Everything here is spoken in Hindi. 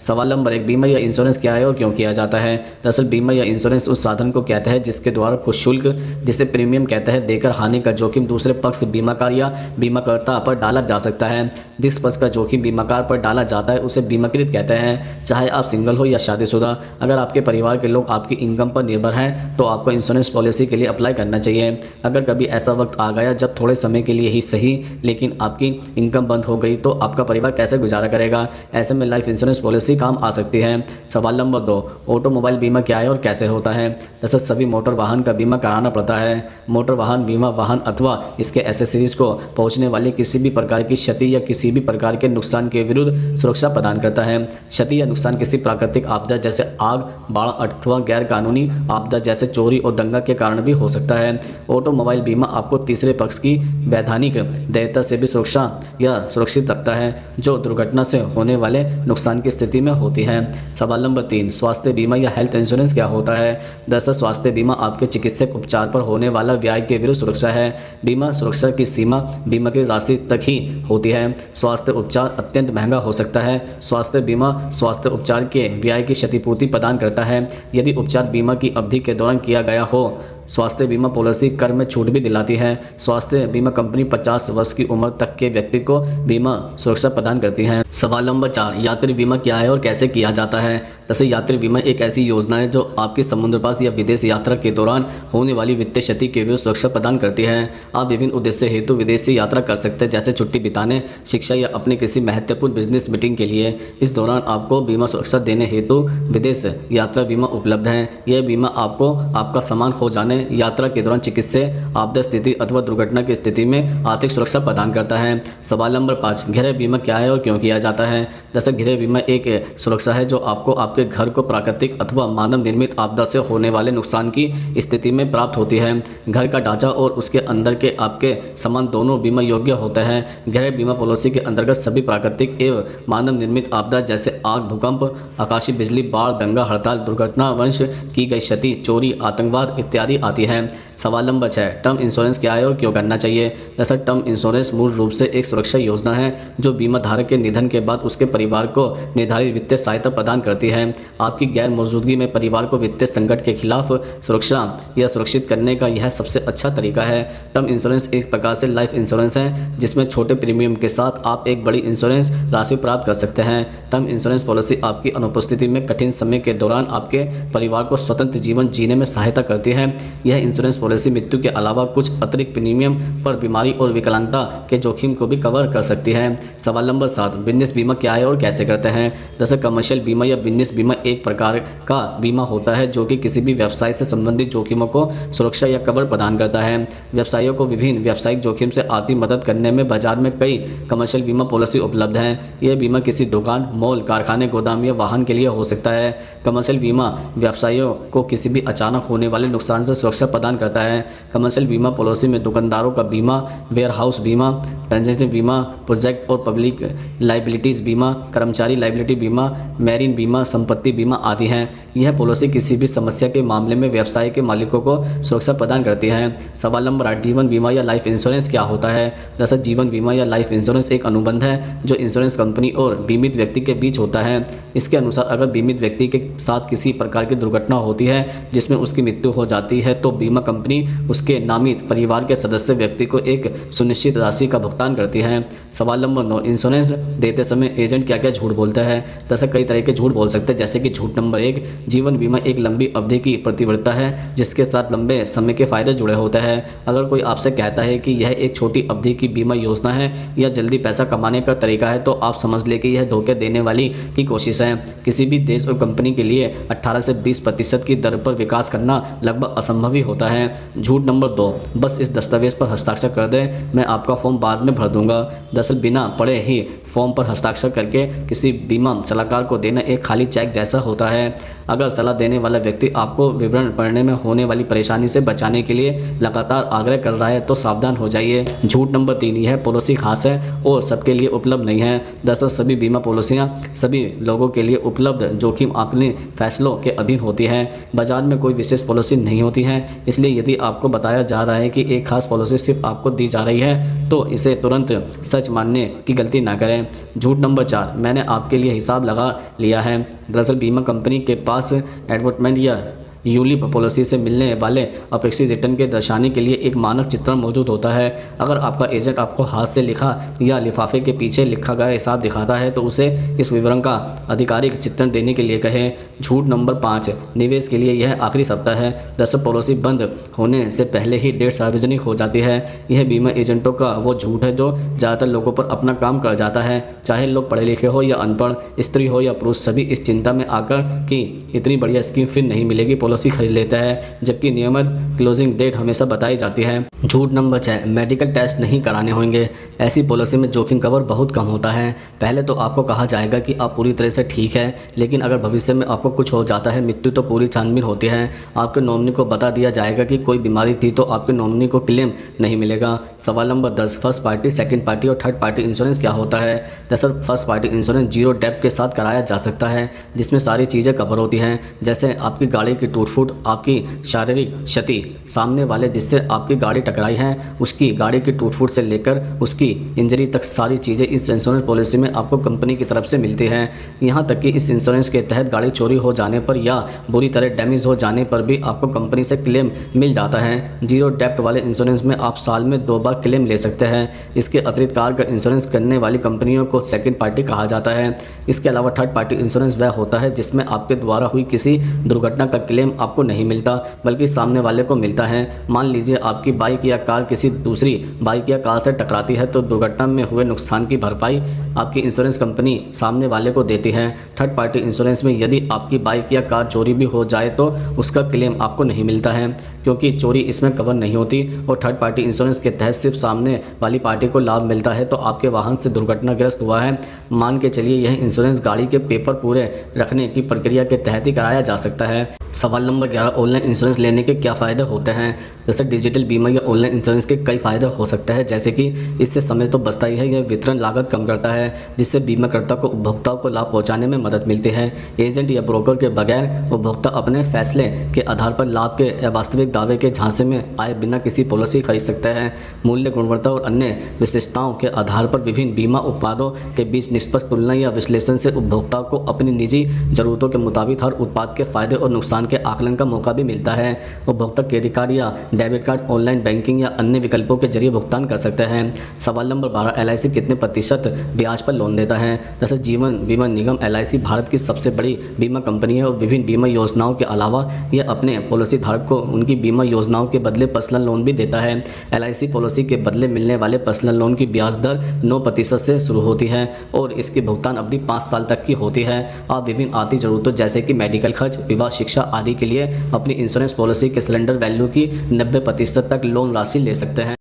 सवाल नंबर 1, बीमा या इंश्योरेंस क्या है और क्यों किया जाता है? दरअसल बीमा या इंश्योरेंस उस साधन को कहता है जिसके द्वारा कुछ शुल्क, जिसे प्रीमियम कहता है, देकर हानि का जोखिम दूसरे पक्ष बीमाकार या बीमाकर्ता पर डाला जा सकता है। जिस पक्ष का जोखिम बीमाकार पर डाला जाता है उसे बीमाकृत कहते हैं। चाहे आप सिंगल हो या शादीशुदा, अगर आपके परिवार के लोग आपकी इनकम पर निर्भर हैं तो आपको इंश्योरेंस पॉलिसी के लिए अप्लाई करना चाहिए। अगर कभी ऐसा वक्त आ गया जब थोड़े समय के लिए ही सही लेकिन आपकी इनकम बंद हो गई तो आपका परिवार कैसे गुजारा करेगा? ऐसे में लाइफ इंश्योरेंस पॉलिसी काम आ सकती है। सवाल नंबर 2, ऑटोमोबाइल बीमा क्या है और कैसे होता है? दरअसल सभी मोटर वाहन का बीमा कराना पड़ता है। मोटर वाहन बीमा वाहन अथवा इसके एसेसरीज को पहुंचने वाली किसी भी प्रकार की क्षति या किसी भी प्रकार के नुकसान के विरुद्ध सुरक्षा प्रदान करता है। क्षति या नुकसान किसी प्राकृतिक आपदा जैसे आग, बाढ़ अथवा गैर कानूनी आपदा जैसे चोरी और दंगा के कारण भी हो सकता है। ऑटोमोबाइल बीमा आपको तीसरे पक्ष की वैधानिक देयता से भी सुरक्षा या सुरक्षित रखता है जो दुर्घटना से होने वाले नुकसान की स्थिति में होती है। सवाल नंबर 3, स्वास्थ्य बीमा या हेल्थ इंश्योरेंस क्या होता है? दरअसल स्वास्थ्य बीमा आपके चिकित्सक उपचार पर होने वाला व्यय के विरुद्ध सुरक्षा है। बीमा सुरक्षा की सीमा बीमा की राशि तक ही होती है। स्वास्थ्य उपचार अत्यंत महंगा हो सकता है। स्वास्थ्य बीमा स्वास्थ्य उपचार के व्यय की क्षतिपूर्ति प्रदान करता है। यदि उपचार बीमा की अवधि के दौरान किया गया हो, स्वास्थ्य बीमा पॉलिसी कर में छूट भी दिलाती है। स्वास्थ्य बीमा कंपनी 50 वर्ष की उम्र तक के व्यक्ति को बीमा सुरक्षा प्रदान करती है। सवाल नंबर 4, यात्री बीमा क्या है और कैसे किया जाता है? जैसे यात्री बीमा एक ऐसी योजना है जो आपकी समुद्रपास या विदेश यात्रा के दौरान होने वाली वित्तीय क्षति के विरुद्ध सुरक्षा प्रदान करती है। आप विभिन्न उद्देश्य हेतु विदेश से यात्रा कर सकते हैं, जैसे छुट्टी बिताने, शिक्षा या अपने किसी महत्वपूर्ण बिजनेस मीटिंग के लिए। इस दौरान आपको बीमा सुरक्षा देने हेतु विदेश यात्रा बीमा उपलब्ध है। यह बीमा आपको आपका सामान खो जाने, यात्रा के दौरान चिकित्सीय आपदा स्थिति अथवा दुर्घटना की स्थिति में आर्थिक सुरक्षा प्रदान करता है। सवाल नंबर 5, गृह बीमा क्या है और क्यों किया जाता है? जैसे गृह बीमा एक सुरक्षा है जो आपको आपके घर को प्राकृतिक अथवा मानव निर्मित आपदा से होने वाले नुकसान की स्थिति में प्राप्त होती है। घर का ढांचा और उसके अंदर के आपके सामान दोनों बीमा योग्य होते हैं। गृह बीमा पॉलिसी के अंतर्गत सभी प्राकृतिक एवं मानव निर्मित आपदा जैसे आग, भूकंप, आकाशीय बिजली, बाढ़, दंगा, हड़ताल, दुर्घटना, वंश की गई क्षति, चोरी, आतंकवाद इत्यादि आती है। सवाल नंबर 6, टर्म इंश्योरेंस क्या है और क्यों करना चाहिए? दरअसल टर्म इंश्योरेंस मूल रूप से एक सुरक्षा योजना है जो बीमा धारक के निधन के बाद उसके परिवार को निर्धारित वित्तीय सहायता प्रदान करती है। आपकी गैर मौजूदगी में परिवार को वित्तीय संकट के खिलाफ सुरक्षा या सुरक्षित करने का यह सबसे अच्छा तरीका है। टर्म इंश्योरेंस एक प्रकार से लाइफ इंश्योरेंस है जिसमें छोटे प्रीमियम के साथ आप एक बड़ी इंश्योरेंस राशि प्राप्त कर सकते हैं। टर्म इंश्योरेंस पॉलिसी आपकी अनुपस्थिति में कठिन समय के दौरान आपके परिवार को स्वतंत्र जीवन जीने में सहायता करती है। यह इंश्योरेंस पॉलिसी मृत्यु के अलावा कुछ अतिरिक्त प्रीमियम पर बीमारी और विकलांगता के जोखिम को भी कवर कर सकती है। सवाल नंबर 7, बिजनेस बीमा क्या है और कैसे करते हैं? जैसे कमर्शियल बीमा या बिजनेस बीमा एक प्रकार का बीमा होता है जो कि किसी भी व्यवसाय से संबंधित जोखिमों को सुरक्षा या कवर प्रदान करता है। व्यवसायियों को विभिन्न व्यावसायिक जोखिम से आर्थिक मदद करने में बाजार में कई कमर्शियल बीमा पॉलिसी उपलब्ध हैं। यह बीमा किसी दुकान, मॉल, कारखाने, गोदाम या वाहन के लिए हो सकता है। कमर्शियल बीमा व्यवसायियों को किसी भी अचानक होने वाले नुकसान से सुरक्षा प्रदान करता है। कमर्शियल बीमा पॉलिसी में दुकानदारों का बीमा, वेयरहाउस बीमा, ट्रांजेक्शन बीमा, प्रोजेक्ट और पब्लिक लाइबिलिटीज़ बीमा, कर्मचारी लाइबिलिटी बीमा, मैरीन बीमा, संपत्ति बीमा आदि हैं। यह पॉलिसी किसी भी समस्या के मामले में व्यवसाय के मालिकों को सुरक्षा प्रदान करती है। सवाल नंबर 8, जीवन बीमा या लाइफ इंश्योरेंस क्या होता है? दरअसल जीवन बीमा या लाइफ इंश्योरेंस एक अनुबंध है जो इंश्योरेंस कंपनी और बीमित व्यक्ति के बीच होता है। इसके अनुसार अगर बीमित व्यक्ति के साथ किसी प्रकार की दुर्घटना होती है जिसमें उसकी मृत्यु हो जाती है तो बीमा कंपनी उसके नामित परिवार के सदस्य व्यक्ति को एक सुनिश्चित राशि का भुगतान करती है। सवाल नंबर 9, इंश्योरेंस देते समय एजेंट क्या क्या झूठ बोलता है? दरअसल कई तरह के झूठ बोल सकते हैं, जैसे कि झूठ नंबर 1, जीवन बीमा एक लंबी अवधि की प्रतिबद्धता है जिसके साथ लंबे समय के फायदे जुड़े होते हैं। अगर कोई आपसे कहता है कि यह एक छोटी अवधि की बीमा योजना है या जल्दी पैसा कमाने का तरीका है तो आप समझ लें कि यह धोखे देने वाली की कोशिश है। किसी भी देश और कंपनी के लिए 18 से 20% की दर पर विकास करना लगभग असंभव ही होता है। झूठ नंबर 2, बस इस दस्तावेज पर हस्ताक्षर कर दें, मैं आपका फॉर्म बाद में भर दूंगा। दरअसल बिना पढ़े ही फॉर्म पर हस्ताक्षर करके किसी बीमा सलाहकार को देना एक खाली चेक जैसा होता है। अगर सलाह देने वाला व्यक्ति आपको विवरण पढ़ने में होने वाली परेशानी से बचाने के लिए लगातार आग्रह कर रहा है तो सावधान हो जाइए। झूठ नंबर 3, यह पॉलिसी खास है और सबके लिए उपलब्ध नहीं है। दरअसल सभी बीमा पॉलिसियां सभी लोगों के लिए उपलब्ध जोखिम आकलन फैसलों के अधीन होती है। बाजार में कोई विशेष पॉलिसी नहीं होती है हैं, इसलिए यदि आपको बताया जा रहा है कि एक खास पॉलिसी सिर्फ आपको दी जा रही है तो इसे तुरंत सच मानने की गलती ना करें। झूठ नंबर 4, मैंने आपके लिए हिसाब लगा लिया है। दरअसल बीमा कंपनी के पास एडवर्टाइजमेंट या यूलिप पॉलिसी से मिलने वाले अपेक्षित रिटर्न के दर्शाने के लिए एक मानक चित्रण मौजूद होता है। अगर आपका एजेंट आपको हाथ से लिखा या लिफाफे के पीछे लिखा गया हिसाब दिखाता है तो उसे इस विवरण का आधिकारिक चित्रण देने के लिए कहें। झूठ नंबर 5, निवेश के लिए यह आखिरी सप्ताह है। दरअसल पॉलिसी बंद होने से पहले ही डेट सार्वजनिक हो जाती है। यह बीमा एजेंटों का वो झूठ है जो ज़्यादातर लोगों पर अपना काम कर जाता है। चाहे लोग पढ़े लिखे हो या अनपढ़, स्त्री हो या पुरुष, सभी इस चिंता में आकर कि इतनी बढ़िया स्कीम फिर नहीं मिलेगी पॉलिसी खरीद लेता है, जबकि नियमित क्लोजिंग डेट हमेशा बताई जाती है। झूठ नंबर 6, मेडिकल टेस्ट नहीं कराने होंगे। ऐसी पॉलिसी में जोखिम कवर बहुत कम होता है। पहले तो आपको कहा जाएगा कि आप पूरी तरह से ठीक है, लेकिन अगर भविष्य में आपको कुछ हो जाता है, मृत्यु तो पूरी छानबीन होती है। आपके नॉमिनी को बता दिया जाएगा कि कोई बीमारी थी तो आपके नॉमिनी को क्लेम नहीं मिलेगा। सवाल number 10, first party, second party और थर्ड पार्टी इंश्योरेंस क्या होता है। दरअसल first party insurance zero depth के साथ कराया जा सकता है, जिसमें सारी चीज़ें कवर होती हैं, जैसे आपकी गाड़ी की टूट फूट, आपकी शारीरिक क्षति, सामने वाले जिससे आपकी गाड़ी टकराई है उसकी गाड़ी की टूट फूट से लेकर उसकी इंजरी तक सारी चीज़ें इस इंश्योरेंस पॉलिसी में आपको कंपनी की तरफ से मिलती हैं। यहाँ तक कि इस इंश्योरेंस के तहत गाड़ी चोरी हो जाने पर या बुरी तरह डैमेज हो जाने पर भी आपको कंपनी से क्लेम मिल जाता है। जीरो डेप्थ वाले इंश्योरेंस में आप साल में 2 बार क्लेम ले सकते हैं। इसके अतिरिक्त कार का इंश्योरेंस करने वाली कंपनियों को सेकंड पार्टी कहा जाता है। इसके अलावा थर्ड पार्टी इंश्योरेंस वह होता है जिसमें आपके द्वारा हुई किसी दुर्घटना का क्लेम आपको नहीं मिलता बल्कि सामने वाले को मिलता है। मान लीजिए आपकी बाइक या कार किसी दूसरी बाइक या कार से टकराती है तो दुर्घटना में हुए नुकसान की भरपाई आपकी इंश्योरेंस कंपनी सामने वाले को देती है। थर्ड पार्टी इंश्योरेंस में यदि आपकी बाइक या कार चोरी भी हो जाए तो उसका क्लेम आपको नहीं मिलता है, क्योंकि चोरी इसमें कवर नहीं होती और थर्ड पार्टी इंश्योरेंस के तहत सिर्फ सामने वाली पार्टी को लाभ मिलता है। तो आपके वाहन से दुर्घटनाग्रस्त हुआ है, मान के चलिए यह इंश्योरेंस गाड़ी के पेपर पूरे रखने की प्रक्रिया के तहत ही कराया जा सकता है। सवाल नंबर 11, ऑनलाइन इंश्योरेंस लेने के क्या फ़ायदे होते हैं। जैसे डिजिटल बीमा या ऑनलाइन इंश्योरेंस के कई फ़ायदे हो सकते हैं, जैसे कि इससे समय तो बचता ही है, यह वितरण लागत कम करता है जिससे बीमाकर्ता को उपभोक्ताओं को लाभ पहुंचाने में मदद मिलती है। एजेंट या ब्रोकर के बगैर उपभोक्ता अपने फैसले के आधार पर लाभ के वास्तविक दावे के झांसे में आए बिना किसी पॉलिसी खरीद सकते हैं। मूल्य, गुणवत्ता और अन्य विशेषताओं के आधार पर विभिन्न बीमा उत्पादों के बीच निष्पक्ष तुलना या विश्लेषण से उपभोक्ता को अपनी निजी जरूरतों के मुताबिक हर उत्पाद के फायदे और नुकसान के आकलन का मौका भी मिलता है। उपभोक्ता क्रेडिट कार्ड या डेबिट कार्ड, ऑनलाइन बैंकिंग या अन्य विकल्पों के जरिए भुगतान कर सकते हैं। सवाल नंबर 12, LIC कितने प्रतिशत ब्याज पर लोन देता है। जैसे जीवन बीमा निगम LIC भारत की सबसे बड़ी बीमा कंपनी है और विभिन्न बीमा योजनाओं के अलावा यह अपने पॉलिसी धारक को उनकी बीमा योजनाओं के बदले पर्सनल लोन भी देता है। LIC पॉलिसी के बदले मिलने वाले पर्सनल लोन की ब्याज दर 9% से शुरू होती है और इसकी भुगतान अवधि 5 साल तक की होती है। आप विभिन्न आर्थिक जरूरतों जैसे कि मेडिकल खर्च, विवाह, शिक्षा आदि के लिए अपनी इंश्योरेंस पॉलिसी के सरेंडर वैल्यू की 90% तक लोन राशि ले सकते हैं।